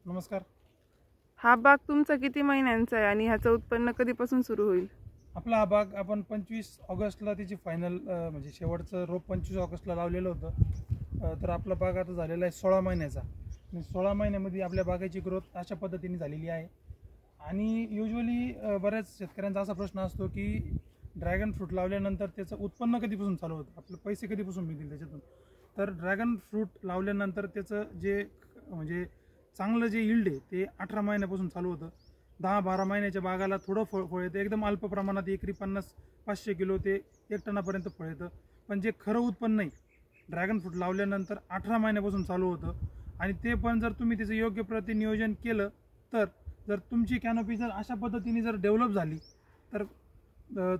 नमस्कार. हा बाग तुमचा किती महिन्यांचा आहे आणि ह्याचं उत्पन्न कधीपासून सुरू होईल? आपला हा बाग आपण 25 ऑगस्टला त्याची फायनल म्हणजे शेवटचं रोप 25 ऑगस्टला लावलेलं होतं. तर आपला बाग आता झालेला आहे 16 महिन्याचा आणि 16 महिन्यामध्ये आपल्या बागेची ग्रोथ अशा पद्धतीने झालेली आहे. आणि युजली बऱ्याच शेतकऱ्यांचा असा प्रश्न असतो की ड्रॅगन फ्रूट लावल्यानंतर त्याचं उत्पन्न कधीपासून चालू होतं, आपले पैसे कधीपासून मिळतील त्याच्यातून. तर ड्रॅगन फ्रूट लावल्यानंतर त्याचं जे म्हणजे चांगलं जे यील्ड आहे ते 18 महिन्यापासून चालू होतं. 10-12 महिन्याच्या बागाला थोडं फळ येतं, एकदम अल्प प्रमाणात एकरी 50-500 किलो ते 1 टनापर्यंत फळ येतं. पण जे खरं उत्पन्न आहे ड्रॅगन फ्रूट लावल्यानंतर 18 महिन्यापासून चालू होतं. आणि ते पण जर तुम्ही त्याचं योग्य प्रति नियोजन केलं तर जर तुमची कॅनोपी जर अशा पद्धतीने जर डेव्हलप झाली तर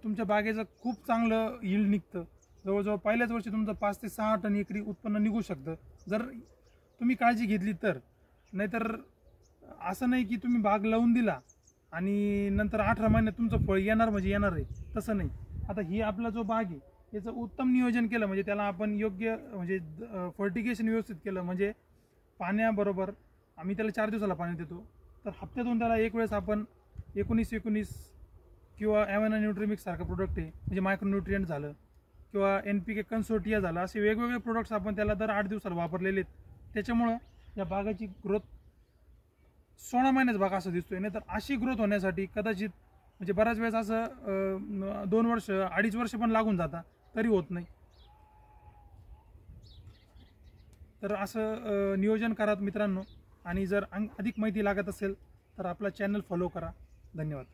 तुमच्या बागेचं खूप चांगलं यील्ड निघतं. जवळजवळ पहिल्याच वर्षी तुमचं 5 ते 6 टन एकरी उत्पन्न निघू शकतं जर तुम्ही काळजी घेतली तर. नाहीतर असं नाही की तुम्ही बाग लावून दिला आणि नंतर 18 महिन्यात तुमचं फळ येणार म्हणजे येणार आहे, तसं नाही. आता ही आपला जो बाग आहे याचं उत्तम नियोजन केलं म्हणजे त्याला आपण योग्य म्हणजे फर्टिगेशन व्यवस्थित केलं म्हणजे पाण्याबरोबर आम्ही त्याला 4 दिवसाला पाणी देतो. तर हप्त्यातून त्याला एक वेळेस आपण 19-19 किंवा ॲव्हॅना न्यूट्रीमिक्स सारखं प्रोडक्ट आहे म्हणजे मायक्रोन्यूट्रियंट झालं किंवा NPK कन्सोर्टिया झालं, असे वेगवेगळे प्रोडक्ट्स आपण त्याला दर 8 दिवसाला वापरलेले आहेत. त्याच्यामुळं या बागाची ग्रोथ 16 महिन्याचा बाग असं दिसतोय. नाही तर अशी ग्रोथ होण्यासाठी कदाचित म्हणजे बऱ्याच वेळेस असं 2 वर्ष 2.5 वर्ष पण लागून जातात तरी होत नाही. तर असं नियोजन करा मित्रांनो. आणि जर अधिक माहिती लागत असेल तर आपला चॅनल फॉलो करा. धन्यवाद.